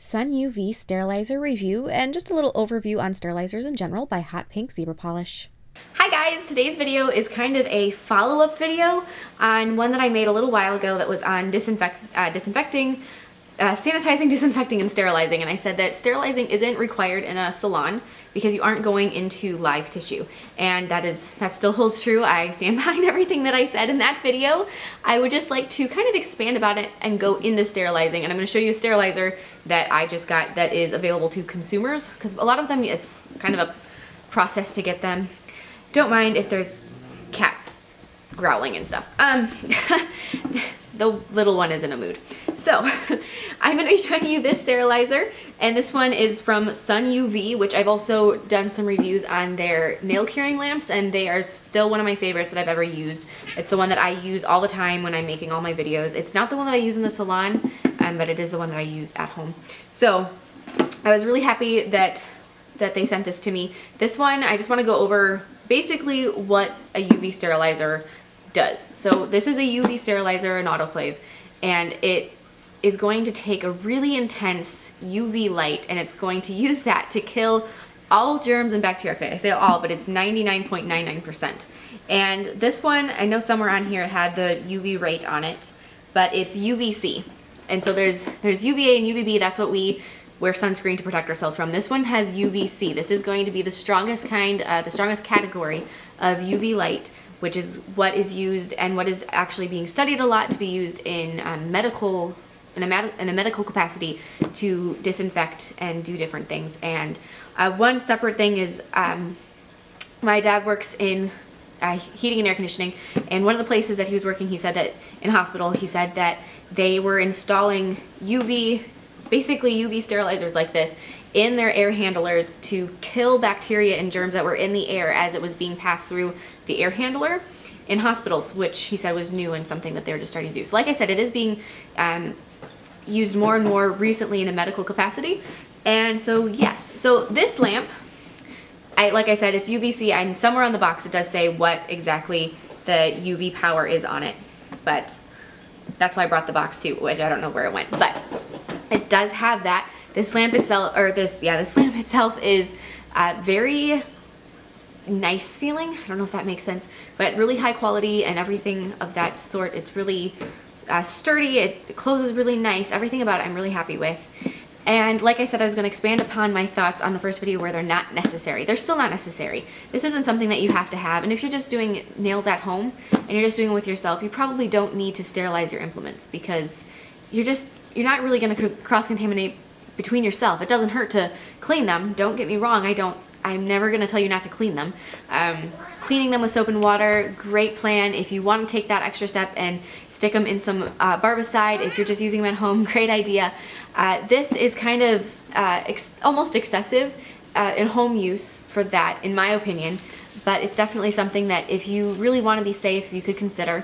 SunUV sterilizer review and just a little overview on sterilizers in general by Hotpinkzebrapolish. Hi guys, today's video is kind of a follow-up video on one that I made a little while ago that was on sanitizing, disinfecting, and sterilizing. And I said that sterilizing isn't required in a salon because you aren't going into live tissue. And that still holds true. I stand behind everything that I said in that video. I would just like to kind of expand about it and go into sterilizing. And I'm going to show you a sterilizer that I just got that is available to consumers, because a lot of them, it's kind of a process to get them. Don't mind if there's cat growling and stuff. The little one is in a mood. So I'm going to be showing you this sterilizer, and this one is from SunUV, which I've also done some reviews on their nail curing lamps, and they are still one of my favorites that I've ever used. It's the one that I use all the time when I'm making all my videos. It's not the one that I use in the salon, but it is the one that I use at home. So I was really happy that they sent this to me. This one, I just want to go over basically what a UV sterilizer does. So this is a UV sterilizer, an autoclave, and it is going to take a really intense UV light, and it's going to use that to kill all germs and bacteria. Okay, I say all, but it's 99.99%. And this one, I know somewhere on here it had the UV rate on it, but it's UVC. And so there's UVA and UVB. That's what we wear sunscreen to protect ourselves from. This one has UVC. This is going to be the strongest kind, the strongest category of UV light, which is what is used and what is actually being studied a lot to be used in in a medical capacity to disinfect and do different things. And one separate thing is my dad works in heating and air conditioning, and one of the places that he was working, he said that in hospital, he said that they were installing basically UV sterilizers like this in their air handlers to kill bacteria and germs that were in the air as it was being passed through the air handler in hospitals, which he said was new and something that they were just starting to do. So like I said, it is being used more and more recently in a medical capacity. And so yes, so this lamp, like I said, it's UVC, and somewhere on the box it does say what exactly the UV power is on it, but that's why I brought the box too, which I don't know where it went, but it does have that. This lamp itself, or this lamp itself is very nice feeling. I don't know if that makes sense, but really high quality and everything of that sort. It's really sturdy. It closes really nice. Everything about it I'm really happy with. And like I said, I was going to expand upon my thoughts on the first video where they're not necessary. They're still not necessary. This isn't something that you have to have. And if you're just doing nails at home and you're just doing it with yourself, you probably don't need to sterilize your implements, because you're not really going to cross-contaminate between yourself. It doesn't hurt to clean them. Don't get me wrong. I'm never going to tell you not to clean them. Cleaning them with soap and water, great plan. If you want to take that extra step and stick them in some barbicide, if you're just using them at home, great idea. This is kind of almost excessive in home use for that, in my opinion, but it's definitely something that if you really want to be safe, you could consider.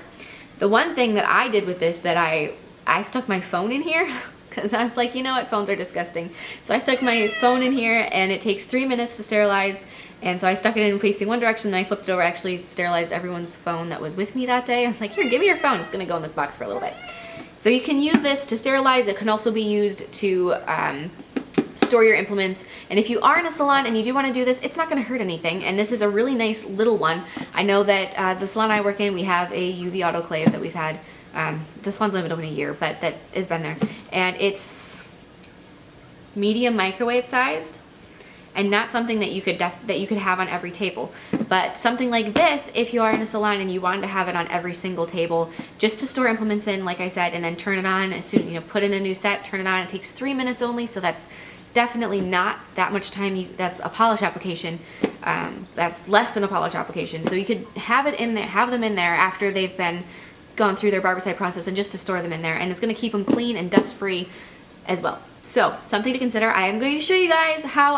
The one thing that I did with this, that I stuck my phone in here, because I was like, you know what, phones are disgusting. So I stuck my phone in here, and it takes 3 minutes to sterilize. And so I stuck it in facing one direction, then I flipped it over, actually sterilized everyone's phone that was with me that day. I was like, here, give me your phone. It's going to go in this box for a little bit. So you can use this to sterilize. It can also be used to store your implements. And if you are in a salon and you do want to do this, it's not going to hurt anything. And this is a really nice little one. I know that the salon I work in, we have a UV autoclave that we've had. The salon's only been open a year, but that has been there. And it's medium microwave sized, and not something that you could have on every table. But something like this, if you are in a salon and you wanted to have it on every single table, just to store implements in, like I said, and then turn it on as soon, put in a new set, turn it on. It takes 3 minutes only, so that's definitely not that much time. That's a polish application. That's less than a polish application. So you could have it in there, have them in there after they've been gone through their barbicide process, and just to store them in there, and it's going to keep them clean and dust free as well. So something to consider. I am going to show you guys how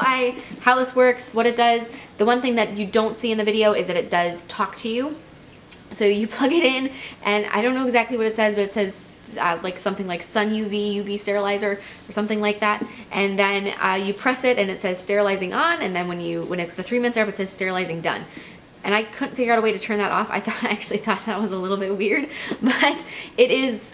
this works, what it does. The one thing that you don't see in the video is that it does talk to you. So you plug it in, and I don't know exactly what it says, but it says like something like SunUV UV sterilizer or something like that, and then you press it and it says sterilizing on, and then when the 3 minutes are up, it says sterilizing done. And I couldn't figure out a way to turn that off. I actually thought that was a little bit weird, but it is,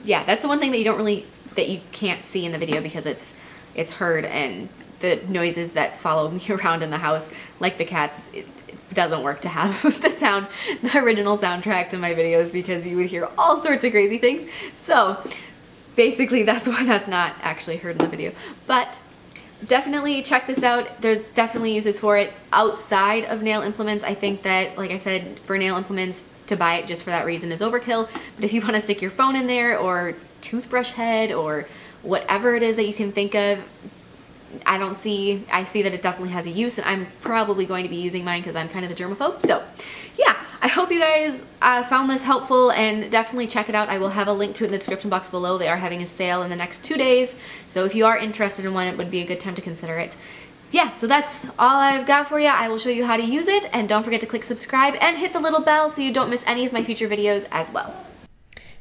yeah, that's the one thing that you can't see in the video because it's it's heard, and the noises that follow me around in the house, like the cats, it doesn't work to have the original soundtrack to my videos, because you would hear all sorts of crazy things. So basically that's why that's not actually heard in the video. But definitely check this out. There's definitely uses for it outside of nail implements. I think that, like I said, for nail implements, to buy it just for that reason is overkill. But if you want to stick your phone in there, or toothbrush head, or whatever it is that you can think of, I see that it definitely has a use, and I'm probably going to be using mine because I'm kind of a germaphobe. So yeah, I hope you guys found this helpful, and definitely check it out. I will have a link to it in the description box below. They are having a sale in the next 2 days, so if you are interested in one, it would be a good time to consider it. Yeah, so that's all I've got for you. I will show you how to use it, and don't forget to click subscribe and hit the little bell so you don't miss any of my future videos as well.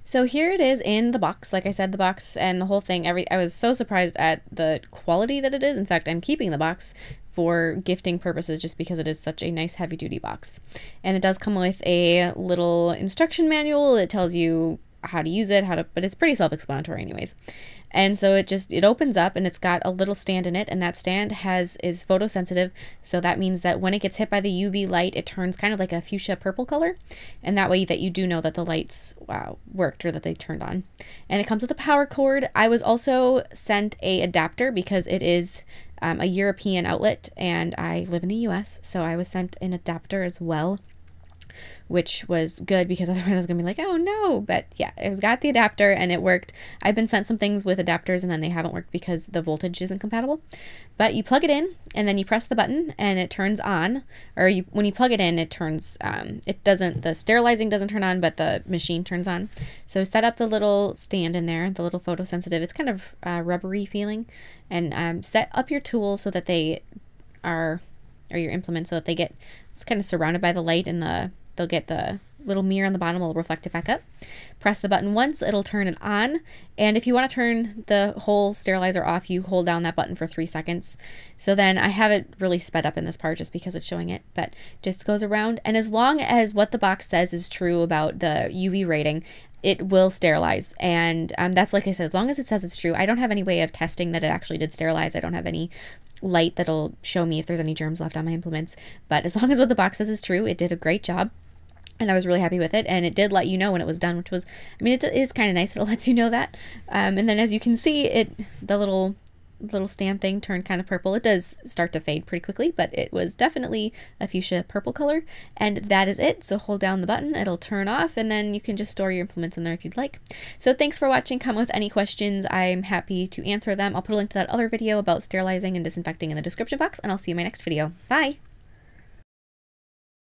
So here it is in the box. Like I said, the box and the whole thing, I was so surprised at the quality that it is. In fact, I'm keeping the box for gifting purposes just because it is such a nice heavy-duty box. And it does come with a little instruction manual. It tells you how to use it, but it's pretty self-explanatory anyways. And so it opens up, and it's got a little stand in it, and that stand is photosensitive, so that means that when it gets hit by the UV light, it turns kind of like a fuchsia purple color, and that way that you do know that the lights worked, or that they turned on. And it comes with a power cord. I was also sent a adapter because it is a European outlet, and I live in the US, so I was sent an adapter as well, which was good because otherwise I was gonna be like, oh no. But yeah, it was got the adapter and it worked. I've been sent some things with adapters and then they haven't worked because the voltage isn't compatible. But you plug it in and then you press the button and it turns on. Or when you plug it in, it turns, the sterilizing doesn't turn on, but the machine turns on. So set up the little stand in there, the little photosensitive. It's kind of rubbery feeling. And set up your tools so that they are, or your implements, so that they get kind of surrounded by the light, and they'll get the little mirror on the bottom will reflect it back up. Press the button once, it'll turn it on, and if you want to turn the whole sterilizer off, you hold down that button for 3 seconds. So then I have it really sped up in this part just because it's showing it, but just goes around, and as long as what the box says is true about the UV rating, it will sterilize. And that's, like I said, as long as it says it's true. I don't have any way of testing that it actually did sterilize. I don't have any light that'll show me if there's any germs left on my implements, but as long as what the box says is true, it did a great job. And I was really happy with it, and it did let you know when it was done, which was, I mean, it is kind of nice that it lets you know that. And then as you can see, the little stand thing turned kind of purple. It does start to fade pretty quickly, but it was definitely a fuchsia purple color, and that is it. So hold down the button, it'll turn off, and then you can just store your implements in there if you'd like. So thanks for watching. Comment with any questions. I'm happy to answer them. I'll put a link to that other video about sterilizing and disinfecting in the description box, and I'll see you in my next video. Bye!